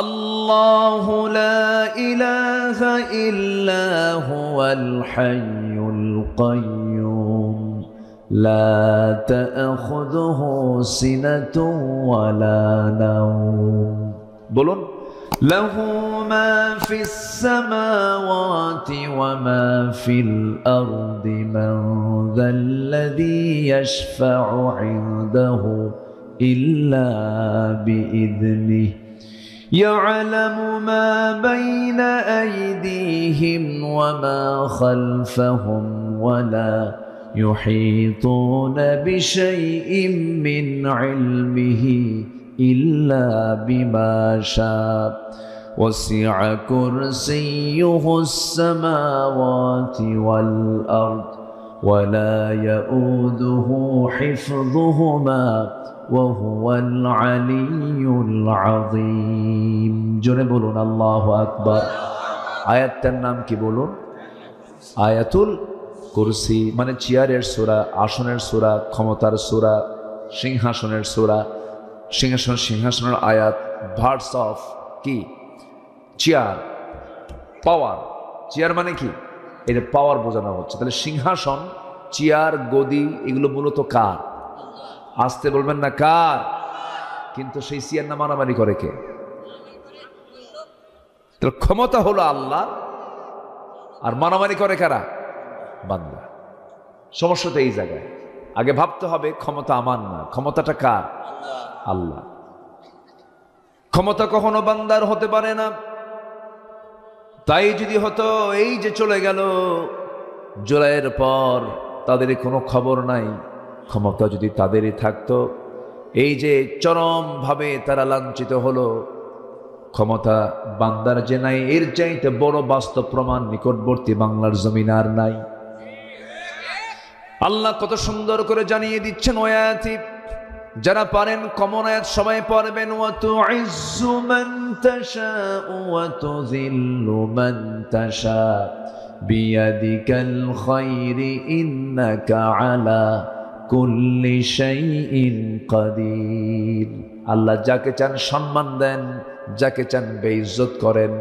الله لا إله إلا هو الحي القيوم لا تأخذه سنة ولا نوم بولون له ما في السماوات وما في الأرض من ذا الذي يشفع عنده إلا بإذنه يعلم ما بين أيديهم وما خلفهم ولا يحيطون بشيء من علمه إلا بما شاء وسع كرسيه السماوات والأرض ولا يؤوده حفظهما وهو العلي العظيم জোরে বলুন আল্লাহু আকবার। আয়াতটার নাম কি বলুন? আয়াতুল কুরসি, মানে চেয়ারের সূরা, আসনের সূরা, ক্ষমতার সূরা, সিংহাসনের সূরা। সিংহাসনের আয়াত, ভার্স অফ কি? চেয়ার, পাওয়ার। চেয়ার মানে কি? এটা পাওয়ার বোঝানো হচ্ছে। তাহলে সিংহাসন, চেয়ার, গদি এগুলো মূলত কার? আসতে বলবেন না কার? কিন্তু সেই চেয়ার না মারামারি করে কে? তাহলে ক্ষমতা হলো আল্লাহ, আর মারামারি করে কারা? বান্দা। সমস্যাটা এই জায়গায়। আগে ভাবতে হবে ক্ষমতা আমার না, ক্ষমতাটা কার? আল্লাহ। ক্ষমতা কখনো বান্দার হতে পারে না। তাই যদি হতো, এই যে চলে গেল জুলাইয়ের পর, তাদের কোনো খবর নাই। ক্ষমতা যদি তাদেরই থাকতো, এই যে চরমভাবে তারা লাঞ্ছিত হলো, ক্ষমতা বান্দার যে নাই, এর চাইতে বড় বাস্তব প্রমাণ নিকটবর্তী বাংলার জমিন আর নাই। আল্লাহ কত সুন্দর করে জানিয়ে দিচ্ছেন ওয়ায়াতি, যারা পারেন কমন আয়াত সবাই পড়বেন। ওয়া তুইজ্জু মান তাশাউ ওয়া তুযিল্লু মান তাশা বিয়াদিকাল খায়রি ইন্নাকা আলা কুল্লি শাইইন কাদির। আল্লাহ যাকে চান সম্মান দেন, যাকে চান বেইজ্জত করেন।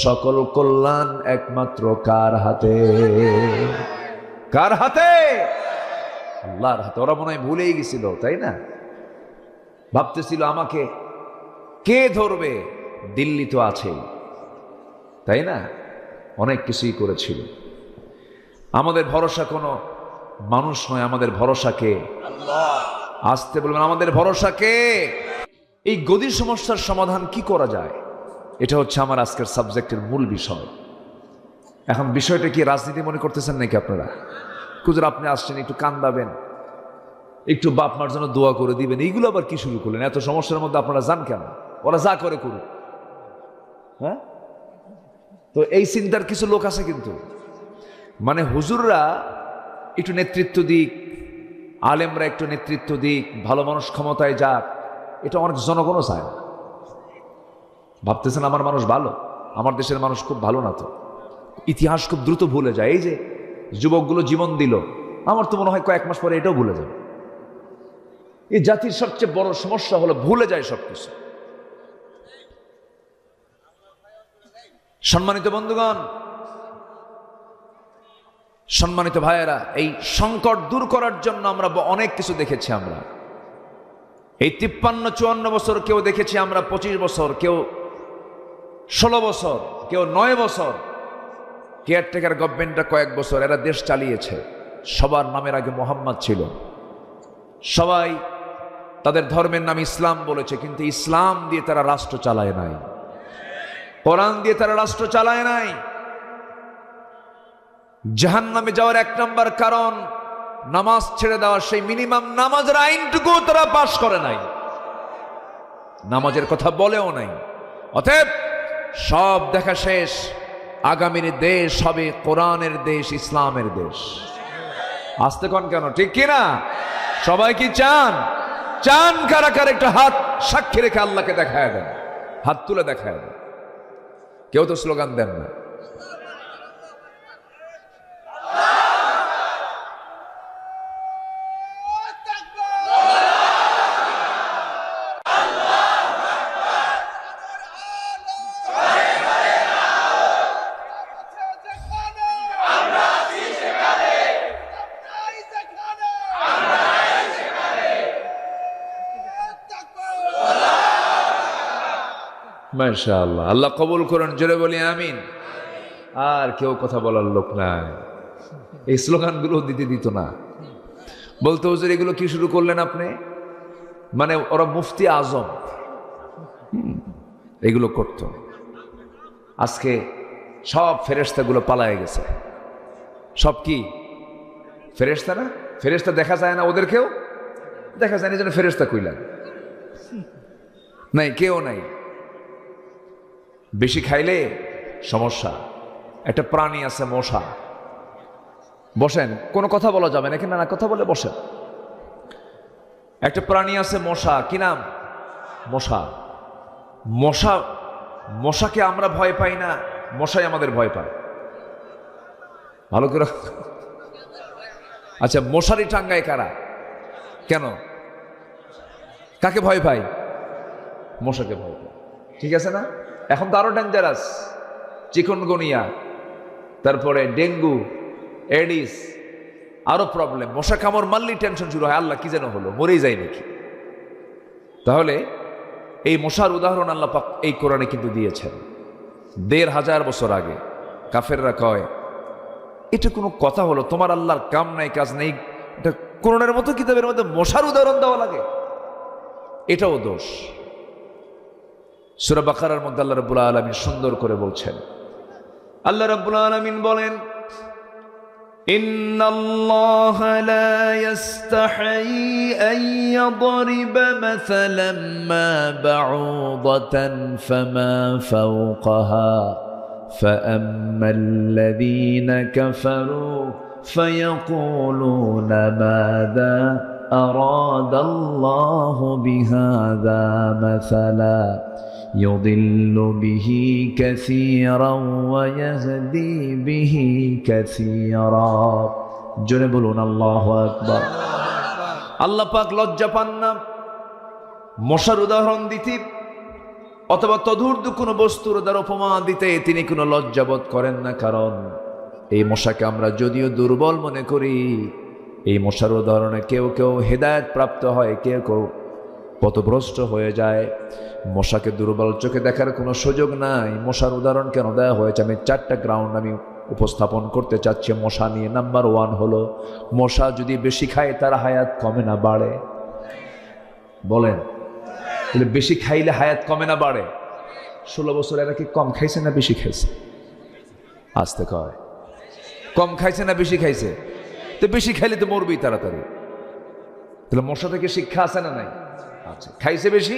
সকল কল্যাণ একমাত্র কার হাতে? কার হাতে? আল্লাহর হাতে। ওরা মনে হয় ভুলেই গেছিল, তাই না? ভাবতেছিল আমাকে কে ধরবে, দিল্লি তো আছে, তাই না? অনেক কিছুই করেছিল। আমাদের ভরসা কোনো মানুষ নয়, আমাদের ভরসা কে? আল্লাহ। আসতে বলবেন, আমাদের ভরসা কে? এই গদির সমস্যার সমাধান কি করা যায়, এটা হচ্ছে আমার আজকের সাবজেক্টের মূল বিষয়। এখন বিষয়টা কি রাজনীতি মনে করতেছেন নাকি আপনারা? কুজুর আপনি আসছেন একটু কান্দাবেন, একটু বাপ মার জন্য দোয়া করে দিবেন, এইগুলো আবার কি শুরু করলেন? এত সমস্যার মধ্যে আপনারা যান কেন? ওরা যা করে করুন। হ্যাঁ, তো এই চিন্তার কিছু লোক আছে, কিন্তু মানে হুজুররা একটু নেতৃত্ব দিক, আলেমরা একটু নেতৃত্ব দিক, ভালো মানুষ ক্ষমতায় যাক, এটা অনেক জনগণও চায় না। ভাবতেছেন আমার মানুষ ভালো, আমার দেশের মানুষ খুব ভালো না। তো ইতিহাস খুব দ্রুত ভুলে যায়। এই যে যুবকগুলো জীবন দিল, আমার তো মনে হয় কয়েক মাস পরে এটাও ভুলে যাবে। এই জাতির সবচেয়ে বড় সমস্যা হলো ভুলে যায় সবকিছু। সম্মানিত বন্ধুগণ, সম্মানিত ভাইয়েরা, এই সংকট দূর করার জন্য আমরা অনেক কিছু দেখেছি। আমরা এই 53-54 বছর, কেউ দেখেছি আমরা 25 বছর, কেউ 16 বছর, কেউ 9 বছর। কেয়ারটেকার গভর্নমেন্টটা কয়েক বছর, এরা দেশ চালিয়েছে। সবার নামের আগে মোহাম্মদ ছিল। সবাই তাদের ধর্মের নাম ইসলাম বলেছে, কিন্তু ইসলাম দিয়ে তারা রাষ্ট্র চালায় নাই, কোরআন দিয়ে তারা রাষ্ট্র চালায় নাই। জাহান্নামে যাওয়ার 1 নম্বর কারণ নামাজ ছেড়ে দেওয়া। সেই মিনিমাম নামাজের আইনটুকু তারা পাশ করে নাই, নামাজের কথা বলেও নাই। অতএব সব দেখা শেষ, আগামীর দেশ হবে কোরআনের দেশ, ইসলামের দেশ। আসতে কোন কেন, ঠিক কিনা? সবাই কি চান? চান কারা কারা? একটা হাত সাক্ষী রেখে আল্লাহকে দেখায় দেন, হাত তুলে দেখায় দেন। কেউ তো স্লোগান দেন না। মাশাআল্লাহ, আল্লাহ কবুল করেন, জোরে বলি আমিন। আর কেউ কথা বলার লোক নাই, এই স্লোগানগুলো দিতে দিত না, বলতো হুজুর এগুলো কি শুরু করলেন আপনি? মানে ওরা মুফতি আজম এগুলো করত। আজকে সব ফেরেশতাগুলো পালায়ে গেছে। সব কি ফেরেশতা না? ফেরেশতা দেখা যায় না, ওদেরকেও দেখা যায় না, যেন ফেরেশতা কইলেন নাই, কেউ নাই। বেশি খাইলে সমস্যা। একটা প্রাণী আছে মশা, বসেন, কোনো কথা বলা যাবে না, না কথা বলে বসেন। একটা প্রাণী আছে মশা, কি নাম? মশা। মশা, মশাকে আমরা ভয় পাই না, মশাই আমাদের ভয় পায়। ভালো করে, আচ্ছা মশারি টাঙ্গায় কারা? কেন? কাকে ভয় পাই? মশাকে ভয় পাই, ঠিক আছে না? এখন তো আরো ডেঞ্জারাস, চিকনগুনিয়া, তারপরে ডেঙ্গু, এডিস, আরো প্রবলেম। মশা কামড় মারলেই টেনশন শুরু হয়, আল্লাহ কি যেন হলো, মরেই যায় নাকি। তাহলে এই মশার উদাহরণ আল্লাহ পাক এই কোরআনে কিন্তু দিয়েছেন ১৫০০ বছর আগে। কাফেররা কয় এটা কোনো কথা হলো, তোমার আল্লাহর কাম নাই কাজ নেই, এটা কোরআনের মতো কিতাবের মধ্যে মশার উদাহরণ দেওয়া লাগে, এটাও দোষ। সূরা বাকারার মধ্যে আল্লাহ রাব্বুল আলামিন সুন্দর করে বলছেন, আল্লাহ রাব্বুল আলামিন বলেন, ইন্নাল্লাহা লা ইস্তাহি আন ইয়াদরিবা মাসালাম মা বাউদাতান ফামা ফাওকাহা فأما الذين كفروا فيقولون ماذا أراد الله بهذا مثلا يضل به كثيرا ويهدي به كثيرا জোরে বলুন আল্লাহু আকবার। আল্লাহ পাক লজ্জা পান না মশার উদাহরণ দিতে অথবা তদূর্ধ্ব কোনো বস্তুর দ্বারা উপমা দিতে, তিনি কোনো লজ্জাবোধ করেন না। কারণ এই মশাকে আমরা যদিও দুর্বল মনে করি, এই মশার উদাহরণে কেউ কেউ হেদায়েত প্রাপ্ত হয়, কেউ কেউ পথভ্রষ্ট হয়ে যায়। মশাকে দুর্বল চোখে দেখার কোনো সুযোগ নাই। মশার উদাহরণ কেন দেওয়া হয়েছে, আমি 4টা গ্রাউন্ড আমি উপস্থাপন করতে চাচ্ছি মশা নিয়ে। নাম্বার 1 হলো, মশা যদি বেশি খায় তার হায়াত কমে না বাড়ে? বলেন, বেশি খাইলে হায়াত কমে না বাড়ে? 16 বছর এরা কি কম খাইছে না বেশি খাইছে? আসতে কয় কম খাইছে না বেশি খাইছে? তো বেশি খাইলে তো মরবেই তাড়াতাড়ি। তাহলে মশা থেকে শিক্ষা আছে না নাই? আচ্ছা, খাইছে বেশি,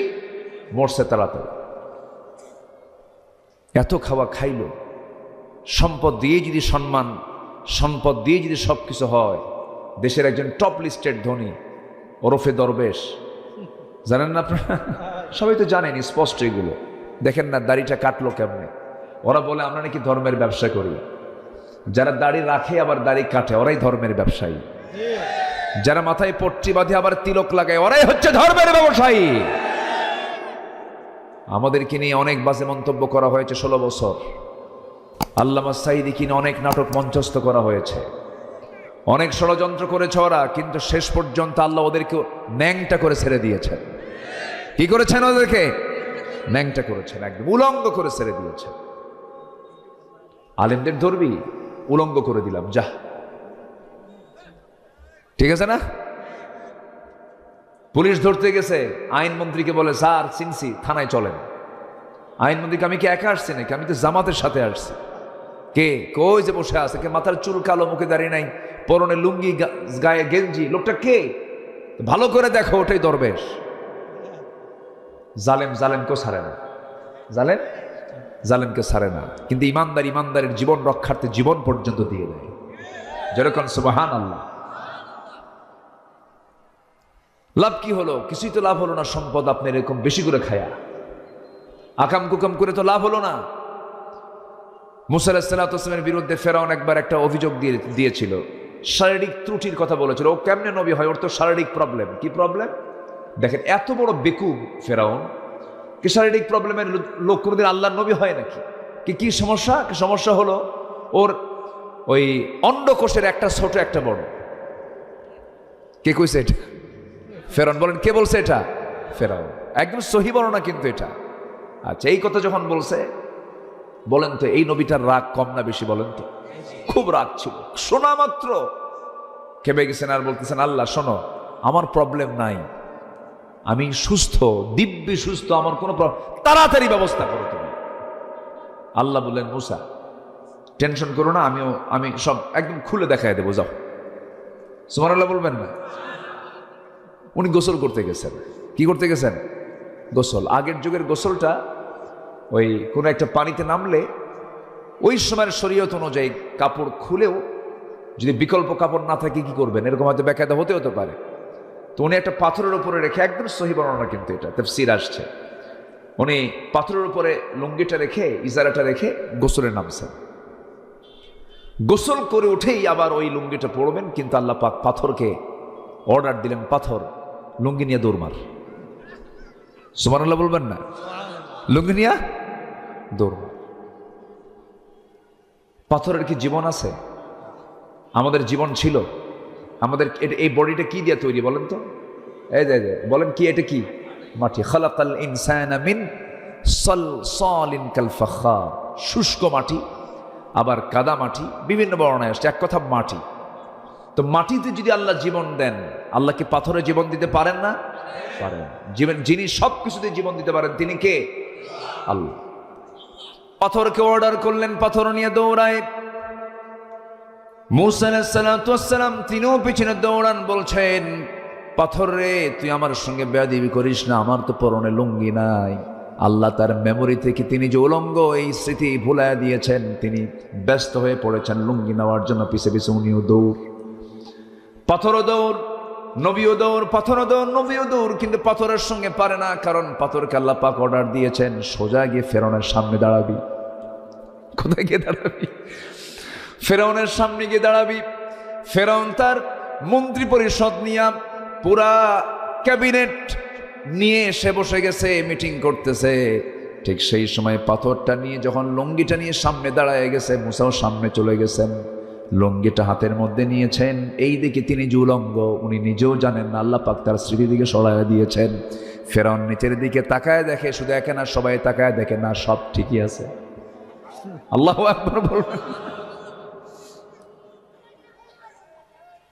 মরছে তাড়াতাড়ি। এত খাওয়া খাইলো, সম্পদ দিয়ে যদি সম্মান, সম্পদ দিয়ে যদি সবকিছু হয়, দেশের একজন টপ লিস্টেড ধনী ওরফে দরবেশ, জানেন না আপনারা? সবাই তো জানেন স্পষ্ট এগুলো। দেখেন না দাড়িটা কাটলো কেমনে? ওরা বলে আমরা নাকি ধর্মের ব্যবসা করি। যারা দাড়ি রাখে আবার দাড়ি কাটে ওরাই ধর্মের ব্যবসায়ী। যারা মাথায় পট্টি বাঁধে আবার তিলক লাগায় ওরাই হচ্ছে ধর্মের ব্যবসায়ী। আমাদেরকে নিয়ে অনেক বাজে মন্তব্য করা হয়েছে 16 বছর। আল্লামা সাঈদী কিনে অনেক নাটক মঞ্চস্থ করা হয়েছে, অনেক ষড়যন্ত্র করেছে ওরা, কিন্তু শেষ পর্যন্ত আল্লাহ ওদেরকে ন্যাংটা করে ছেড়ে দিয়েছেন। কি করেছেন? ওদেরকে ন্যাংটা করেছেন, একদম উলঙ্গ করে ছেড়ে দিয়েছেন। আলেমদের ধরবি, উলঙ্গ করে দিলাম, যা। ঠিক আছে না? পুলিশ ধরতে গেছে, আইনমন্ত্রীকে বলে স্যার চিনছি, থানায় চলেন। আইনমন্ত্রীকে আমি কি একা আসছি নাকি? আমি তো জামাতের সাথে আসছি। কে? কই যে বসে আছে, কে মাথার চুল কালো, মুখে দাঁড়িয়ে নাই, পরনে লুঙ্গি, গায়ে গেঞ্জি, লোকটা কে? ভালো করে দেখো, ওটাই দরবেশ। জালেম জালেমকে ছাড়ে না, জালেম জালেমকে ছাড়ে না, কিন্তু ইমানদার ইমানদারের জীবন রক্ষার্থে জীবন পর্যন্ত দিয়ে দেয়। যেরকম সুবহানাল্লাহ। লাভ কি হলো? কিছুই তো লাভ হলো না। সম্পদ আপনি এরকম বেশি করে খায়া আকাম কুকাম করে তো লাভ হলো না। মুসা আলাইহিস সালামের বিরুদ্ধে ফেরাউন একবার একটা অভিযোগ দিয়েছিল, শারীরিক ত্রুটির কথা বলেছিল। ও কেমনে নবী হয়? ওর তো শারীরিক প্রবলেম। কি প্রবলেম? দেখেন, এত বড় বেকুব ফেরাউন, কি শারীরিক প্রবলেমের লোক কোনোদিন আল্লাহর নবী হয় নাকি? কি সমস্যা? সমস্যা হলো ওর ওই অন্ডকোষের একটা ছোট একটা বড়। কে কইছে এটা? ফেরাউন। বলেন কে বলছে এটা? ফেরাউন। একদম সহি বর্ণনা কিন্তু এটা। আচ্ছা, এই কথা যখন বলছে, বলেন তো এই নবীটার রাগ কম না বেশি? বলেন তো। খুব রাগ ছিল, শোনা মাত্র খেপে গেছেন আর বলতেছেন, আল্লাহ শোনো, আমার প্রবলেম নাই, আমি সুস্থ, দিব্যি সুস্থ, আমার কোনো তাড়াতাড়ি ব্যবস্থা করো তুমি। আল্লাহ বললেন, মুসা টেনশন করো না, আমি সব একদম খুলে দেখাই দেবো, যাও। সুবহানাল্লাহ বলবেন না? উনি গোসল করতে গেছেন। কি করতে গেছেন? গোসল। আগের যুগের গোসলটা ওই কোনো একটা পানিতে নামলে ওই সময়ের শরীয়ত অনুযায়ী কাপড় খুলেও যদি বিকল্প কাপড় না থাকে কি করবেন, এরকম হয়তো বেকায়দা হতে পারে। তো উনি একটা পাথরের উপরে রেখে, একদম সহি বর্ণনা কিন্তু এটা তাফসীর আসছে, উনি পাথরের উপরে লুঙ্গিটা রেখে, ইজারাটা রেখে গোসলে নামছেন। গোসল করে উঠেই আবার ওই লুঙ্গিটা পরবেন, কিন্তু আল্লাহ পাক পাথরকে অর্ডার দিলেন, পাথর লুঙ্গি নিয়ে দৌড় মার। সুবহানাল্লাহ বলবেন না? লুঙ্গি নিয়ে দৌড় মার। পাথরের কি জীবন আছে? আমাদের জীবন ছিল। আমাদের এই বডিটা কি দিয়ে তৈরি বলেন তো? এই যে বলেন কি, এটা কি? মাটি। খালাকাল ইনসানা মিন সালসালিন কাল ফাখার। শুষ্ক মাটি, আবার কাদা মাটি, বিভিন্ন বর্ণনায় আসছে, এক কথা মাটি। তো মাটিতে যদি আল্লাহ জীবন দেন, আল্লাহ কি পাথরে জীবন দিতে পারেন না? পারেন। যিনি সবকিছুতে জীবন দিতে পারেন তিনি কে? আল্লাহ। পাথরকে অর্ডার করলেন, পাথর নিয়ে দৌড়ায়। মূসা আলাইহিস সালাতু ওয়াস সালাম তিনিও পিছনে দৌড়ান, বলছেন, পাথর রে, তুই আমার সঙ্গে বেয়াদবি করিস না, আমার তো পরনে লুঙ্গি নাই। আল্লাহ তার মেমোরি থেকে তিনি যে উলঙ্গ, এই স্মৃতি ভুলাইয়া দিয়েছেন, তিনি ব্যস্ত হয়ে পড়েছেন লুঙ্গি নেওয়ার জন্য। পিছে পিছে উনিও দৌড়, পাথরও দৌড়, নবীও দৌড়, পাথরও দৌড়, নবীও দৌড়, কিন্তু পাথরের সঙ্গে পারে না, কারণ পাথরকে আল্লাহ পাক অর্ডার দিয়েছেন, সোজা গিয়ে ফেরাউনের সামনে দাঁড়াবি। কোথায় গিয়ে দাঁড়াবি? ফেরাউনের সামনে গিয়ে দাঁড়াবি। ফেরাউন তার মন্ত্রী পরিষদ নিয়ে, পুরা ক্যাবিনেট নিয়ে এসে বসে গেছে, মিটিং করতেছে। ঠিক সেই সময় পাথরটা নিয়ে, যখন লুঙ্গিটা নিয়ে সামনে দাঁড়ায় গেছে, মুসাও সামনে চলে গেছেন, লুঙ্গিটা হাতের মধ্যে নিয়েছেন। এই দিকে তিনি যে উলঙ্গ, উনি নিজেও জানেন না, আল্লাহ পাক তার স্মৃতির দিকে সরাইয়া দিয়েছেন। ফেরাউন নিচের দিকে তাকায় দেখে, শুধু একে না, সবাই তাকায় দেখে, না সব ঠিকই আছে। আল্লাহু আকবার বলবেন।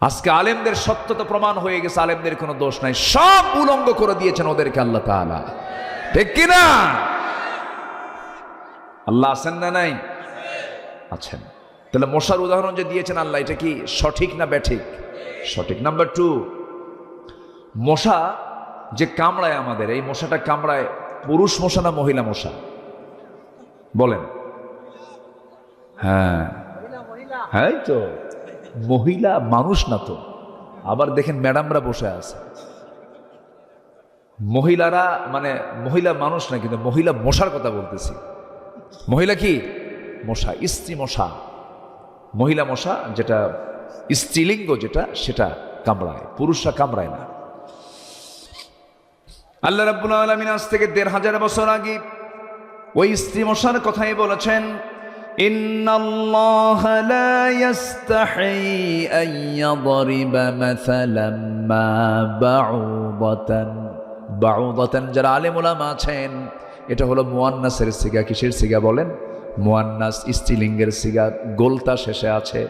আজকে আলেমদের সত্যতা প্রমাণ হয়ে গেছে, আলেমদের কোনো দোষ নাই, সব উলঙ্গ করে দিয়েছেন ওদেরকে আল্লাহ তাআলা, ঠিক কিনা? আল্লাহ আছেন না নাই? আছেন। তাহলে মশার উদাহরণ যে দিয়েছেন আল্লাহ, এটা কি সঠিক না ব্যাঠিক? সঠিক। নাম্বার 2, মশা যে কামড়ায় আমাদের, এই মশাটা কামড়ায় পুরুষ মশা না মহিলা মশা? বলেন। হ্যাঁ হ্যাঁ, তো মহিলা মানুষ না তো। আবার দেখেন ম্যাডামরা বসে আছে, মহিলারা, মানে মহিলা মানুষ না, কিন্তু মহিলা মশার কথা বলতেছি। মহিলা কি? মশা, স্ত্রী মশা। মহিলা মশা যেটা স্ত্রীলিঙ্গ, যেটা সেটা কামড়ায়, পুরুষরা কামড়ায় না। আল্লাহ রাব্বুল আলামিন আজ থেকে ১৫০০ বছর আগে ওই স্ত্রী মশার কথাই বলেছেন, ইন্নাল্লাহা লা ইস্তাহি আন ইয়াদরিবা মাসালাম মা বাউদাতান। বাউদাতান যারা আলেম উলামা আছেন, এটা হলো মুয়ান্নাসের সিগা। কিসের সিগা বলেন? মুয়ান্নাস, স্ত্রীলিঙ্গের সিগা, গোলতা শেষে আছে।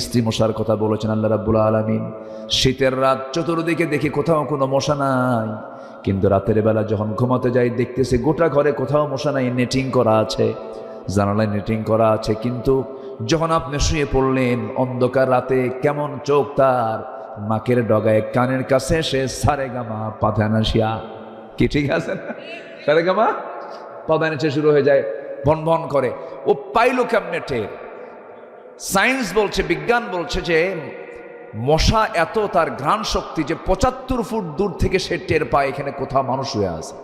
স্ত্রী মশার কথা বলেছেন আল্লাহ রাব্বুল আলামিন। শীতের রাত, চতুর্দিকে দেখি কোথাও কোনো মশা নাই, কিন্তু রাতের বেলা যখন ঘুমাতে যাই দেখতেছি গোটা ঘরে কোথাও মশা নাই, নেটিং করা আছে, জানালায় নেটিং করা আছে। কিন্তু যখন আপনি শুয়ে পড়লেন অন্ধকার রাতে, কেমন চোখ তার নাকের ডগায়, কানের কাছে এসে সারেগামা পাধানাশিয়া, কি ঠিক আছে না? সারেগামা পাধানাশিয়া শুরু হয়ে যায়, ভন ভন করে। ও পাইলো কেমনে টের? সায়েন্স বলছে, বিজ্ঞান বলছে যে মশা এত তার ঘ্রাণ শক্তি যে ৭৫ ফুট দূর থেকে সে টের পায় এখানে কোথাও মানুষ শুয়ে আছে।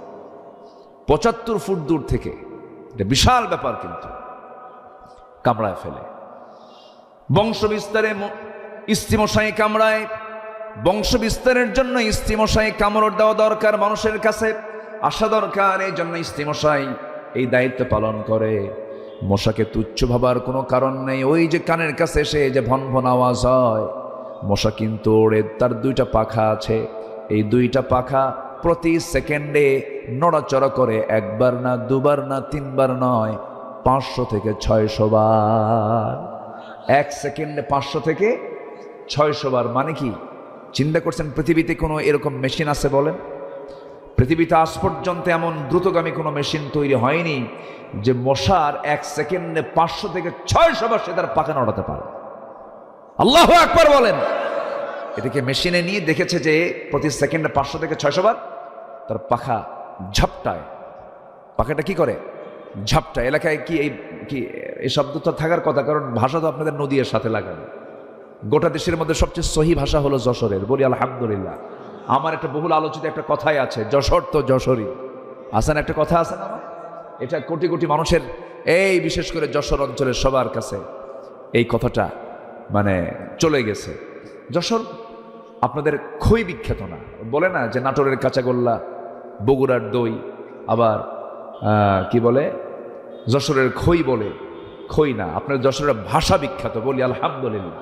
৭৫ ফুট দূর থেকে, এটা বিশাল ব্যাপার, কিন্তু কামড়ায় ফেলে। বংশ বিস্তারে স্ত্রী মশাই কামড়ায়, বংশ বিস্তারের জন্য স্ত্রী মশাই কামড় দেওয়া দরকার, মানুষের কাছে আসা দরকার। এই জন্য স্ত্রী মশাই এই দায়িত্ব পালন করে। মশাকে তুচ্ছ ভাবার কোনো কারণ নেই। ওই যে কানের কাছে এসে যে ভন ভন আওয়াজ হয়, মশা কিন্তু ওড়ে, তার 2টা পাখা আছে। এই 2টা পাখা প্রতি সেকেন্ডে নড়াচড়া করে, একবার না, দুবার না, তিনবার নয়, 500 থেকে 600 বার। 1 সেকেন্ডে 500 থেকে 600 বার। মানে কি চিন্তা করছেন? পৃথিবীতে কোনো এরকম মেশিন আছে বলেন? পৃথিবীতে আজ পর্যন্ত এমন দ্রুতগামী কোনো মেশিন তৈরি হয়নি যে মশার 1 সেকেন্ডে 500 থেকে 600 বার সে তার পাখা নড়াতে পারে। আল্লাহু আকবার বলেন। এটাকে মেশিনে নিয়ে দেখেছে যে প্রতি সেকেন্ডে 500 থেকে 600 বার তার পাখা ঝাপটায়। পাখাটা কি করে? ঝাপটায়। এলাকায় কি এই শব্দ তো থাকার কথা, কারণ ভাষা তো আপনাদের নদীর সাথে লাগানো। গোটা দেশের মধ্যে সবচেয়ে সহি ভাষা হলো যশোরের। বলি আলহামদুলিল্লাহ। আমার একটা বহুল আলোচিত একটা কথাই আছে, যশোর তো যশোরই। আসেন, একটা কথা আছে না আমার, এটা কোটি কোটি মানুষের, এই বিশেষ করে যশোর অঞ্চলের সবার কাছে এই কথাটা মানে চলে গেছে। যশোর আপনাদের খই বিখ্যাত না? বলে না যে নাটোরের কাঁচাগোল্লা, বগুড়ার দই, আবার কি বলে যশোরের খই বলে। খই না, আপনার যশোরের ভাষা বিখ্যাত। বলি আলহামদুলিল্লাহ।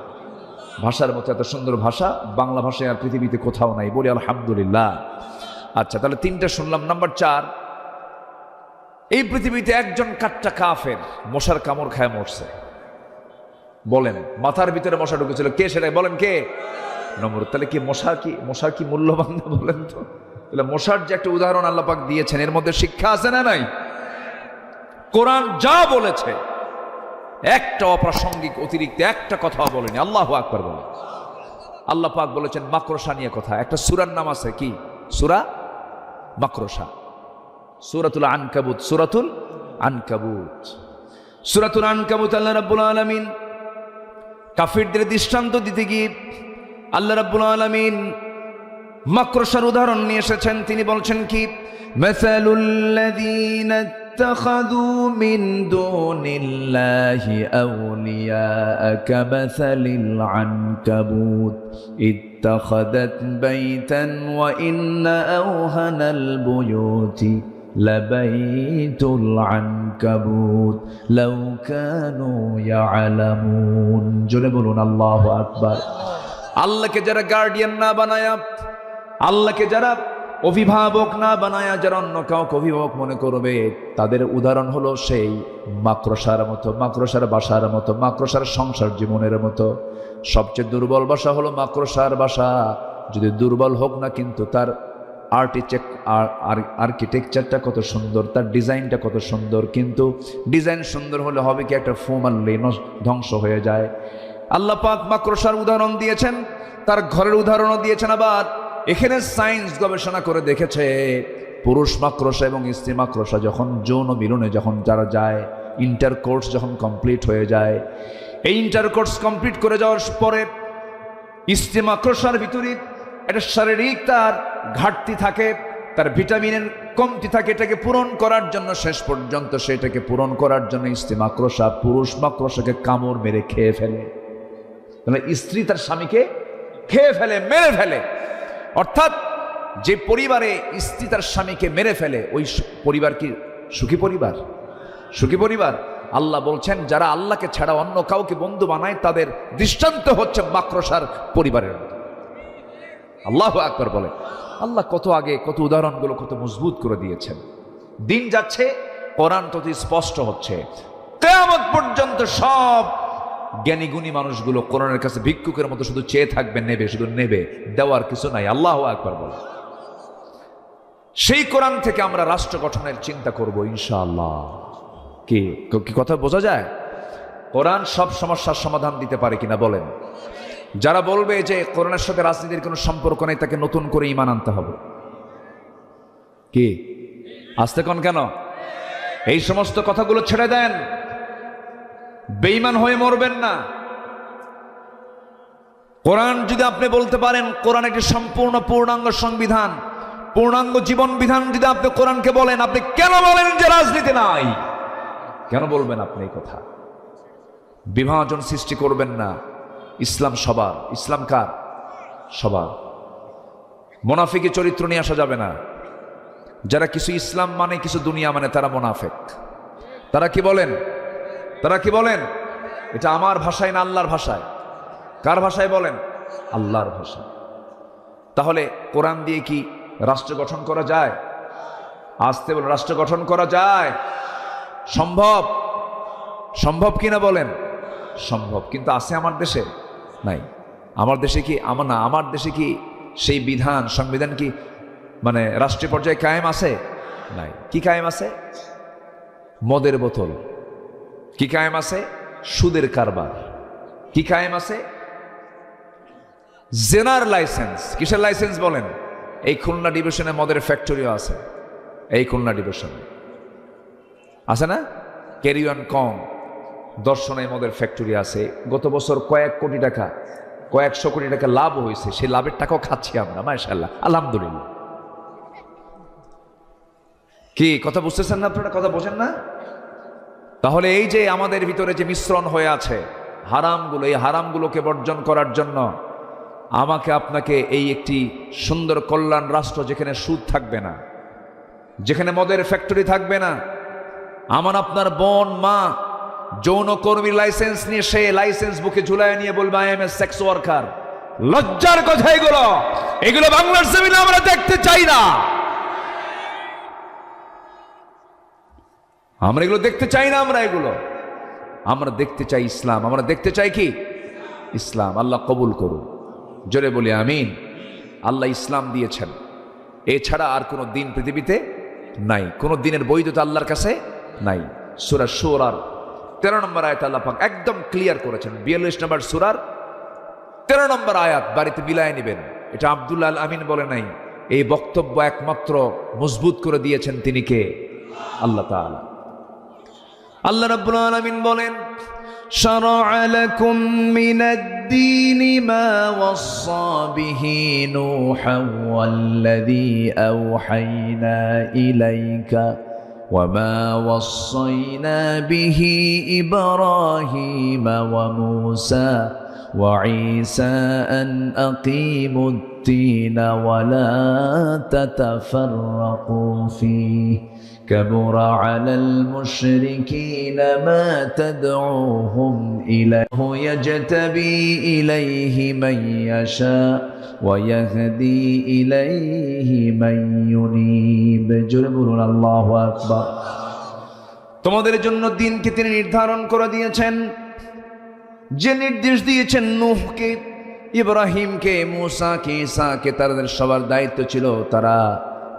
ভাষার মতো এত সুন্দর ভাষা বাংলা ভাষায় আর পৃথিবীতে কোথাও নাই। বলি আলহামদুলিল্লাহ। আচ্ছা, তাহলে 3টা শুনলাম। নাম্বার 4, এই পৃথিবীতে একজন কাট্টা কাফের মশার কামড় খায় মরছে। বলেন, মাথার ভিতরে মশা ঢুকেছিল, কে সেটাই বলেন? কে? নমরুদ। তাহলে কি মশার কি মূল্যবান না বলেন তো? তাহলে মশার যে একটা উদাহরণ আল্লাহ পাক দিয়েছেন, এর মধ্যে শিক্ষা আছে না নাই? কোরআন যা বলেছে একটা অপ্রাসঙ্গিক অতিরিক্ত একটা কথা বলেনি। আল্লাহু আকবার বলেন। আল্লাহ পাক বলেছেন মাকড়সা নিয়ে কথা। একটা সূরার নাম আছে, কি সূরা? মাকড়সা। সূরাতুল আনকাবুত। সূরাতুল আনকাবুত। সূরাতুল আনকাবুত আল্লাহ রাব্বুল আলামিন কাফিরদের দৃষ্টান্ত দিতে গিয়ে আল্লাহ রাব্বুল আলামিন মাকড়সার উদাহরণ নিয়ে এসেছেন। তিনি বলছেন কি, মাসালুল্লাযীনা اتخذوا من دون الله أولياء كمثل العنكبوت اتخذت بيتا وإن أوهن البيوت لبيت العنكبوت لو كانوا يعلمون। জোরে বলুন আল্লাহু আকবার। আল্লাহকে যারা গার্ডিয়ান না বানায়া, আল্লাহকে যারা অভিভাবক না বানায়া যারা অন্য কাউকে অভিভাবক মনে করবে, তাদের উদাহরণ হলো সেই মাকড়সার মতো, মাকড়সার বাসার মতো, মাকড়সার সংসার জীবনের মতো। সবচেয়ে দুর্বল বাসা হলো মাকড়সার বাসা। যদি দুর্বল হোক না, কিন্তু তার আর্কিটেকচারটা কত সুন্দর, তার ডিজাইনটা কত সুন্দর, কিন্তু ডিজাইন সুন্দর হলে হবে কি, একটা ফোম মারলে ধ্বংস হয়ে যায়। আল্লাহ পাক মাকড়সার উদাহরণ দিয়েছেন, তার ঘরের উদাহরণও দিয়েছেন। আবার এখানে সায়েন্স গবেষণা করে দেখেছে, পুরুষ মাকড়সা এবং স্ত্রী মাকড়সা যখন যৌন মিলনে যখন যারা যায়, ইন্টারকোর্স যখন কমপ্লিট হয়ে যায়, এই ইন্টারকোর্স কমপ্লিট করে যাওয়ার পরে স্ত্রী মাকড়সার ভিতরে একটা শারীরিক তার ঘাটতি থাকে, তার ভিটামিনের কমতি থাকে। এটাকে পূরণ করার জন্য, শেষ পর্যন্ত সেটাকে পূরণ করার জন্য স্ত্রী মাকড়সা পুরুষ মাকড়সাকে কামড় মেরে খেয়ে ফেলে। মানে স্ত্রী তার স্বামীকে খেয়ে ফেলে, মেরে ফেলে। অর্থাৎ যে পরিবারে স্ত্রী তার স্বামীকে মেরে ফেলে, ওই পরিবার কি সুখী পরিবার? সুখী পরিবার? আল্লাহ বলছেন যারা আল্লাহকে ছাড়া অন্য কাউকে বন্ধু বানায়, তাদের দৃষ্টান্ত হচ্ছে মাকড়সার পরিবারের মতো। আল্লাহু আকবার বলে। আল্লাহ কত আগে কত উদাহরণগুলো কত মজবুত করে দিয়েছেন। দিন যাচ্ছে, কোরআন তত স্পষ্ট হচ্ছে। কিয়ামত পর্যন্ত সব জ্ঞানী গুণী মানুষগুলো কোরআনের কাছে ভিক্ষুকের মতো শুধু চেয়ে থাকবে, নেবে, শুধু নেবে, দেওয়ার কিছু নাই। আল্লাহু আকবার বলে। সেই কোরআন থেকে আমরা রাষ্ট্র গঠনের চিন্তা করব ইনশাআল্লাহ। কি কথা বোঝা যায়? কোরআন সব সমস্যার সমাধান দিতে পারে কিনা বলেন? যারা বলবে যে কোরআনের সাথে রাজনীতির কোনো সম্পর্ক নেই, তাকে নতুন করে ঈমান আনতে হবে। কি আসতে কোন কেন? এই সমস্ত কথাগুলো ছেড়ে দেন, বেঈমান হয়ে মরবেন না। কোরআন যদি আপনি বলতে পারেন কোরআন একটি সম্পূর্ণ পূর্ণাঙ্গ সংবিধান, পূর্ণাঙ্গ জীবন বিধান যদি আপনি কোরআনকে বলেন, আপনি কেন বলেন যে রাজনীতি নাই? কেন বলবেন আপনি এই কথা? বিভাজন সৃষ্টি করবেন না। ইসলাম সবার। ইসলাম কার? সবার। মুনাফিকি চরিত্র নিয়ে আসা যাবে না। যারা কিছু ইসলাম মানে কিছু দুনিয়া মানে, তারা মুনাফিক। তারা কি বলেন? তারা কি বলেন? এটা আমার ভাষায় না আল্লাহর ভাষায়? কার ভাষায় বলেন? আল্লাহর ভাষায়। তাহলে কোরআন দিয়ে কি রাষ্ট্র গঠন করা যায়? আসতে বলে রাষ্ট্র গঠন করা যায়? সম্ভব? সম্ভব কিনা বলেন? সম্ভব, কিন্তু আছে আমার দেশে? নাই। আমার দেশে কি আমার দেশে কি সেই বিধান, সংবিধান কি মানে রাষ্ট্রীয় পর্যায়ে কায়েম আছে? নাই। কি কায়েম আছে? মদের বোতল। কি কায়েম আছে? সুদের কারবার। কি কায়েম আছে? জেনার লাইসেন্স। কিসের লাইসেন্স বলেন? এই খুলনা ডিভিশনে মদের ফ্যাক্টরিও আছে। এই খুলনা ডিভিশনে আছে না? ক্যারিয়ন কং দর্শনে মদের ফ্যাক্টরি আছে। গত বছর কয়েকশো কোটি টাকা লাভ হয়েছে। সেই লাভের টাকাও খাচ্ছি আমরা, মাশাআল্লাহ, আলহামদুলিল্লাহ। কি কথা বুঝতেছেন না আপনারা? কথা বোঝেন না? তাহলে এই যে আমাদের ভিতরে যে মিশ্রণ হয়ে আছে হারামগুলো, এই হারামগুলোকে বর্জন করার জন্য আমাকে আপনাকে এই একটি সুন্দর কল্যাণ রাষ্ট্র, যেখানে সুদ থাকবে না, যেখানে মদের ফ্যাক্টরি থাকবে না, আমার আপনার বোন মা যৌনকর্মী লাইসেন্স নিয়ে সে লাইসেন্স বুকে ঝুলায় নিয়ে বলবে I M A sex worker. লজ্জার কথা এগুলো বাংলার জমিনে আমরা দেখতে চাই না। আমরা এগুলো দেখতে চাই না। আমরা দেখতে চাই ইসলাম। আমরা দেখতে চাই কি? ইসলাম। আল্লাহ কবুল করুন, জোরে বলি আমিন। আল্লাহ ইসলাম দিয়েছেন, এছাড়া আর কোনো দিন পৃথিবীতে নাই। কোনো দিনের বৈধতা আল্লাহর কাছে নাই। সূরা শুরার 13 নম্বর আয়াত আল্লাহ পাক একদম ক্লিয়ার করেছেন। 42 নম্বর সূরার 13 নম্বর আয়াত বাড়িতে বিলায় নেবেন। এটা আব্দুল্লাহ আল আমিন বলে নাই। এই বক্তব্য একমাত্র মজবুত করে দিয়েছেন তিনি কে? আল্লাহ তাআলা। আল্লাহ রাব্বুল আলামিন বলেন, শারা'a লাকুম মিনাদ-দীনি মা ওয়াসসা বিহি নূহান ওয়াল্লাযী আওহায়না ইলাইকা وما وصينا به إبراهيم وموسى وعيسى أن أقيموا الدين ولا تتفرقوا فيه كبر على المشركين ما تدعوهم إليه يجتبي إليه من يشاء ويهدي إليه من ينيب جربون الله أكبر। তোমাদের জন্য দিনকে তিনি নির্ধারণ করে দিয়েছেন, যে নির্দেশ দিয়েছেন নূহকে, ইব্রাহিমকে, মুসাকে, ঈসাকে। তাদের সবার দায়িত্ব ছিল তারা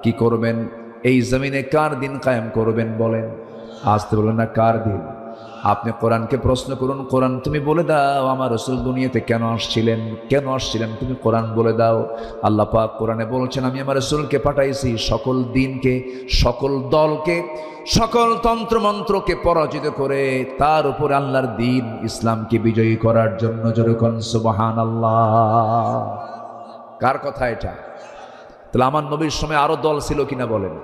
কি করবেন? এই জমিনে কার দিন কায়েম করবেন বলেন? আসতে বলেন না কার দিন। আপনি কোরআনকে প্রশ্ন করুন, কোরআন তুমি বলে দাও আমার রাসূল দুনিয়াতে কেন আসছিলেন তুমি কোরআন বলে দাও। আল্লাহ পাক কোরআনে বলছেন, আমি আমার রাসূলকে পাঠাইছি সকল দিনকে, সকল দলকে, সকল তন্ত্রমন্ত্রকে পরাজিত করে তার উপরে আল্লাহর দিন ইসলামকে বিজয়ী করার জন্য। যেরকম সুবহানাল্লাহ। কার কথা এটা? তাহলে আমার নবীর সময় আরো দল ছিল কিনা বলেন?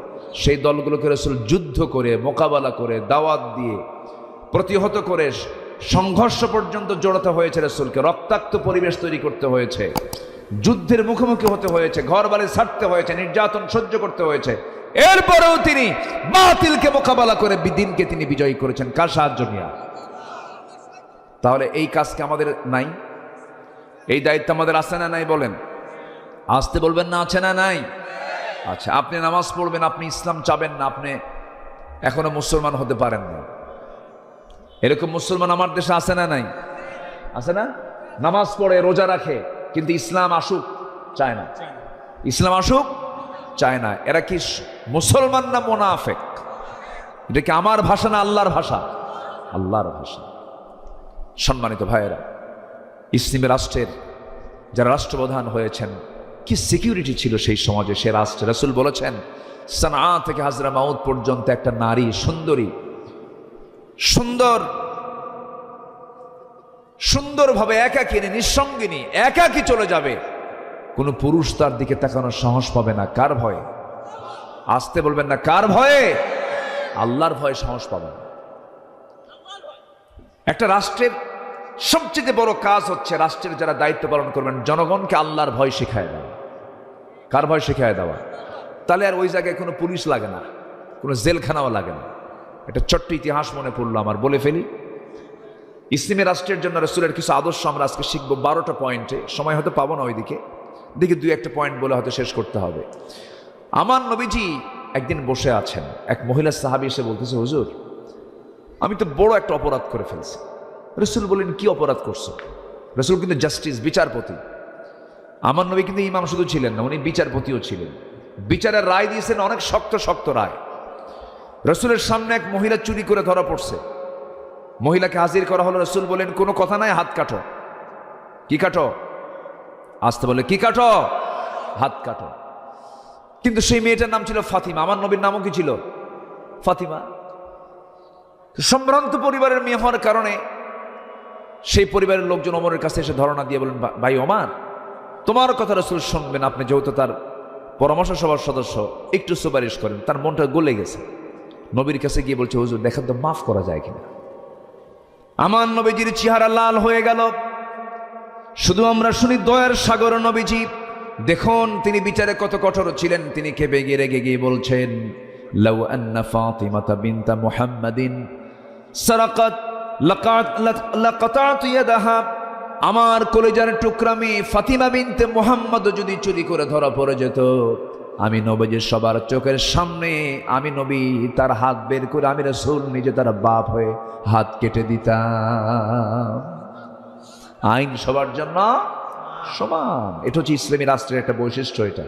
সেই দলগুলোকে রাসূল যুদ্ধ করে, মোকাবেলা করে, দাওয়াত দিয়ে, প্রতিহত করে, সংঘর্ষ পর্যন্ত জড়াতে হয়েছে। রাসূলকে রক্তাক্ত পরিবেশ তৈরি করতে হয়েছে, যুদ্ধের মুখোমুখি হতে হয়েছে, ঘর বাড়ি ছাড়তে হয়েছে, নির্যাতন সহ্য করতে হয়েছে। এরপরেও তিনি বাতিলকে মোকাবেলা করে দিনকে তিনি বিজয়ী করেছেন। কার সাহায্য নিয়ে? তাহলে এই কাজকে আমাদের নাই? এই দায়িত্ব আমাদের আছে না নাই বলেন? আসতে বলবেন না আছে না নাই? আচ্ছা, আপনি নামাজ পড়বেন, আপনি ইসলাম চাবেন না, আপনি এখনো মুসলমান হতে পারেন না। এরকম মুসলমান আমার দেশে আছে না নাই? আছে না? নামাজ পড়ে, রোজা রাখে, কিন্তু ইসলাম আসুক চায় না। ইসলাম আসুক চায় না। এরা কি মুসলমান না মুনাফিক? এটা কি আমার ভাষা না আল্লাহর ভাষা? আল্লাহর ভাষা। সম্মানিত ভাইয়েরা, ইসলামী রাষ্ট্রের যারা রাষ্ট্রপ্রধান হয়েছেন, কি সিকিউরিটি ছিল সেই সমাজে, সে রাষ্ট্রে। রাসূল বলেছেন, সানআ থেকে হাজরামাউত পর্যন্ত একটা নারী সুন্দরী, সুন্দরভাবে একাকিনী, নিঃসঙ্গিনী, একাকি চলে যাবে, কোন পুরুষ তার দিকে তাকানোর সাহস পাবে না। কার ভয়ে? আসতে বলবেন না কার ভয়ে? আল্লাহর ভয়ে সাহস পাবে না। একটা রাষ্ট্রের সবচেয়ে বড় কাজ হচ্ছে রাষ্ট্রের যারা দায়িত্ব পালন করবেন জনগণকে আল্লাহর ভয় শিখায় দেওয়া। কার ভয় শিখায় দেওয়া? তাহলে আর ওই জায়গায় কোনো পুলিশ লাগে না, কোনো জেলখানাও লাগে না। একটা ছোট্ট ইতিহাস মনে পড়লো আমার, বলে ফেলি। ইসলামী রাষ্ট্রের জন্য রাসূলের কিছু আদর্শ আমরা আজকে শিখবো 12টা পয়েন্টে। সময় হয়তো পাবো না ওইদিকে, দেখি 2-1টা পয়েন্ট বলে হয়তো শেষ করতে হবে। আমার নবীজি একদিন বসে আছেন, এক মহিলা সাহাবী এসে বলতেছে, হুজুর আমি তো বড় একটা অপরাধ করে ফেলছি। রাসূল বলেন, কি অপরাধ করছো? রাসূল কিন্তু জাস্টিস, বিচারপতি। আমার নবী কিন্তু ইমাম শুধু ছিলেন না, উনি বিচারপতিও ছিলেন। বিচারের রায় দিয়েছেন অনেক শক্ত শক্ত রায়। রাসূলের সামনে এক মহিলা চুরি করে ধরা পড়ছে, মহিলাকে হাজির করা হলো। রাসূল বলেন, কোনো কথা নাই, হাত কাটো। কি কাটো? আসতে বলে, কি কাটো? হাত কাটো। কিন্তু সেই মেয়েটার নাম ছিল ফাতিমা, আমার নবীর নামও কি ছিল? ফাতিমা। সম্ভ্রান্ত পরিবারের মেয়ে হওয়ার কারণে সেই পরিবারের লোকজন ওমরের কাছে এসে ধারণা দিয়ে বলেন, ভাই ওমর, তোমার কথা রাসূল শুনবেন, আপনি যেহেতু তার পরামর্শ সভার সদস্য, একটু সুপারিশ করেন। তার মনটা গলে গেছে। নবীর কাছে গিয়ে বলছে, হুজুর দেখেন তো মাফ করা যায় কিনা। আমার নবীজির চেহারা লাল হয়ে গেল। শুধু আমরা শুনি দয়ার সাগর নবীজি, দেখুন তিনি বিচারে কত কঠোর ছিলেন। তিনি কেঁপে গিয়ে রেগে গিয়ে বলছেন, লাউ আন্না ফাতিমাতা বিনতা মুহাম্মাদিন সারাকাত লাকাতাতু ইয়াদাহা, আমার কলিজার টুকরা মেয়ে ফাতিমা বিনতে মুহাম্মদ যদি চুরি করে ধরা পড়ে যেত, আমি নবীজির সবার চোখের সামনে আমি নবী তার হাত বের করে আমি রাসূল নিজে তার বাপ হয়ে হাত কেটে দিতাম। আইন সবার জন্য সমান, এটা হচ্ছে ইসলামী রাষ্ট্রের একটা বৈশিষ্ট্য। এটা